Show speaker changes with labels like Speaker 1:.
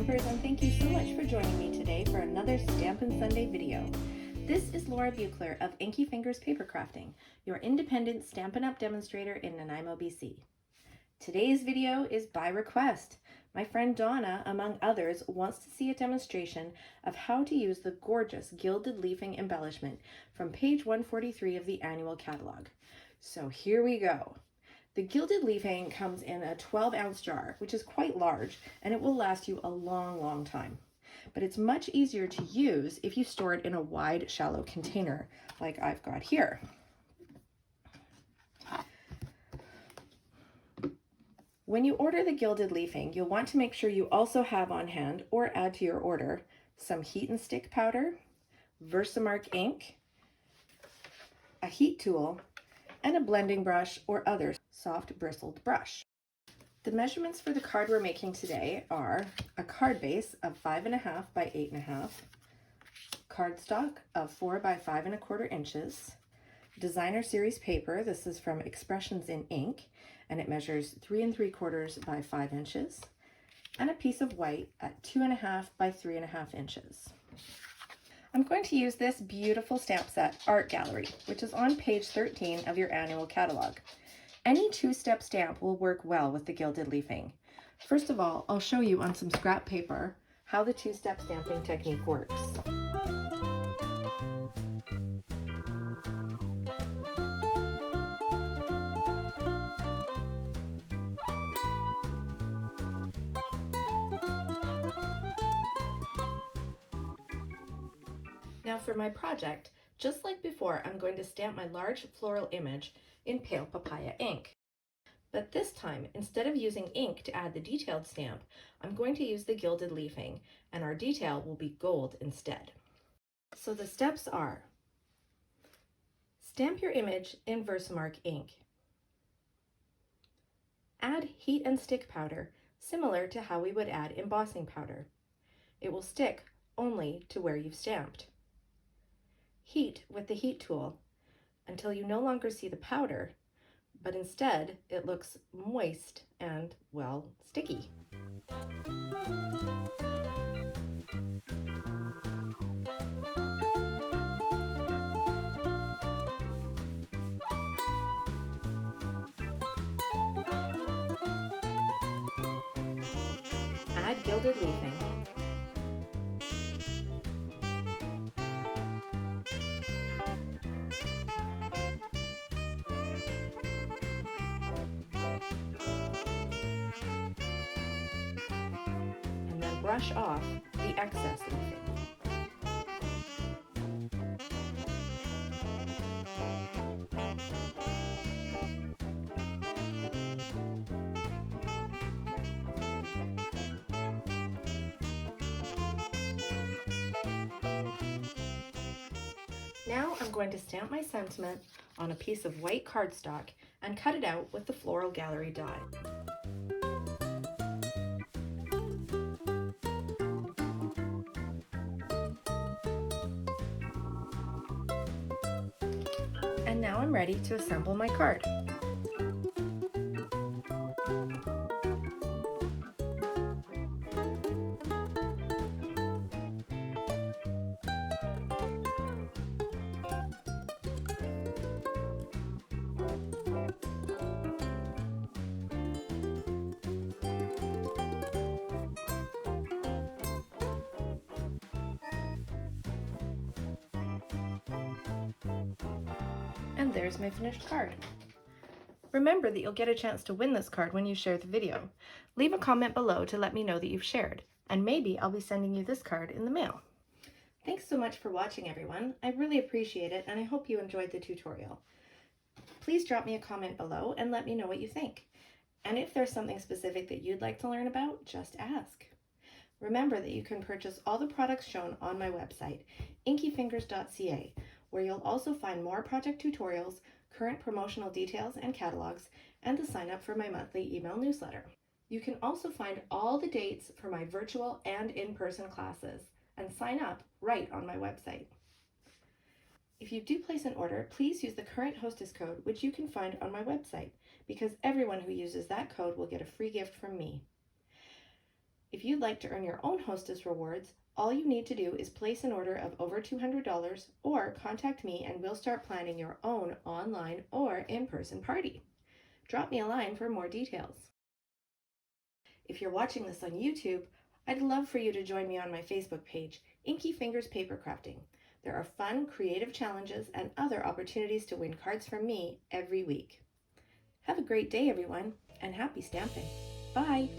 Speaker 1: stampers, and thank you so much for joining me today for another Stampin' Sunday video. This is Buechler of Inkyfingers Papercrafting, your independent Stampin' Up demonstrator in Nanaimo, BC. Today's video is by request. My friend Donna, among others, wants to see a demonstration of how to use the gorgeous Gilded Leafing embellishment from page 143 of the annual catalog. So here we go. The Gilded Leafing comes in a 12-ounce jar, which is quite large, and it will last you a long time. But it's much easier to use if you store it in a wide, shallow container like I've got here. When you order the Gilded Leafing, you'll want to make sure you also have on hand, or add to your order, some heat and stick powder, Versamark ink, a heat tool, and a blending brush or other soft bristled brush. The measurements for the card we're making today are a card base of 5.5 by 8.5, cardstock of 4 by 5.25 inches, designer series paper, this is from Expressions in Ink, and it measures 3 3/4 by 5 inches, and a piece of white at 2.5 by 3.5 inches. I'm going to use this beautiful stamp set, Art Gallery, which is on page 13 of your annual catalog. Any two-step stamp will work well with the Gilded Leafing. First of all, I'll show you on some scrap paper how the two-step stamping technique works. Now for my project, just like before, I'm going to stamp my large floral image in pale papaya ink. But this time, instead of using ink to add the detailed stamp, I'm going to use the Gilded Leafing, and our detail will be gold instead. So the steps are: stamp your image in Versamark ink. Add heat and stick powder, similar to how we would add embossing powder. It will stick only to where you've stamped. Heat with the heat tool until you no longer see the powder, but instead it looks moist and, well, sticky. Add Gilded Leafing. Brush off the excess leafing. Now I'm going to stamp my sentiment on a piece of white cardstock and cut it out with the Floral Gallery die. And now I'm ready to assemble my card. And there's my finished card. Remember that you'll get a chance to win this card when you share the video. Leave a comment below to let me know that you've shared, and maybe I'll be sending you this card in the mail. Thanks so much for watching, everyone. I really appreciate it, and I hope you enjoyed the tutorial. Please drop me a comment below and let me know what you think. And if there's something specific that you'd like to learn about, just ask. Remember that you can purchase all the products shown on my website, inkyfingers.ca, where you'll also find more project tutorials, current promotional details and catalogs, and to sign up for my monthly email newsletter. You can also find all the dates for my virtual and in-person classes and sign up right on my website. If you do place an order, please use the current Hostess code, which you can find on my website, because everyone who uses that code will get a free gift from me. If you'd like to earn your own Hostess rewards, all you need to do is place an order of over $200 or contact me and we'll start planning your own online or in-person party. Drop me a line for more details. If you're watching this on YouTube, I'd love for you to join me on my Facebook page, Inkyfingers Papercrafting. There are fun, creative challenges and other opportunities to win cards from me every week. Have a great day, everyone, and happy stamping. Bye!